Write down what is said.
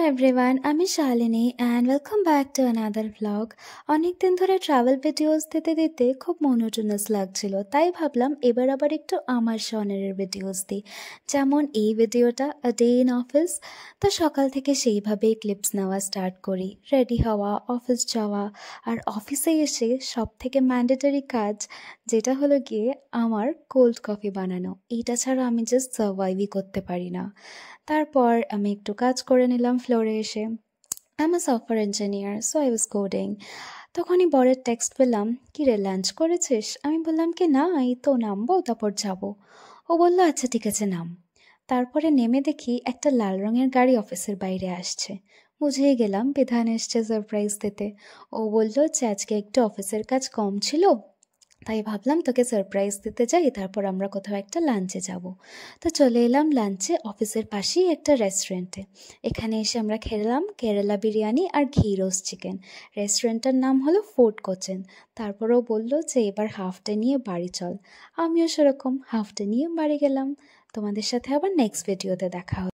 everyone, আমি Shalini and welcome back to another vlog. অনেকদিন ধরে ট্রাভেল ভিডিওস দিতে দিতে খুব মনোটোনাস লাগছিল, তাই ভাবলাম এবার আবার একটু আমার জনরের ভিডিওস দিই। যেমন এই ভিডিওটা আ ডে ইন অফিস। তো সকাল থেকে সেইভাবেই ক্লিপস নেওয়া স্টার্ট করি, রেডি হওয়া, অফিস যাওয়া, আর অফিসে এসে সব থেকে ম্যান্ডেটরি কাজ যেটা হলো গিয়ে আমার কোল্ড কফি বানানো। এইটা ছাড়া আমি জাস্ট সার্ভাইভই করতে পারি না। তারপর আমি একটু কাজ করে নিলাম ফ্লোরে এসে। I am a software engineer, so I was coding. তখনই বরের টেক্সট পেলাম, কি রে লাঞ্চ করেছিস? আমি বললাম কি না, এই তো নামবো তারপর যাব। ও বলল আচ্ছা ঠিক আছে নাম। তারপরে নেমে দেখি একটা লাল রঙের গাড়ি অফিসের বাইরে আসছে। বুঝেই গেলাম বিধান এসছে সারপ্রাইজ দিতে। ও বলল যে আজকে একটু অফিসের কাজ কম ছিল, তাই ভাবলাম তোকে সারপ্রাইজ দিতে যাই, তারপর আমরা কোথাও একটা লাঞ্চে যাব। তো চলে এলাম লাঞ্চে অফিসের পাশেই একটা রেস্টুরেন্টে। এখানে এসে আমরা খেলাম কেরালা বিরিয়ানি আর ঘি রোস্ট চিকেন। রেস্টুরেন্টটার নাম হলো ফোর্ট কোচেন। তারপরও বলল যে এবার হাফ ডে নিয়ে বাড়ি চল। আমিও সেরকম হাফ ডে নিয়ে বাড়ি গেলাম। তোমাদের সাথে আবার নেক্সট ভিডিওতে দেখা হবে।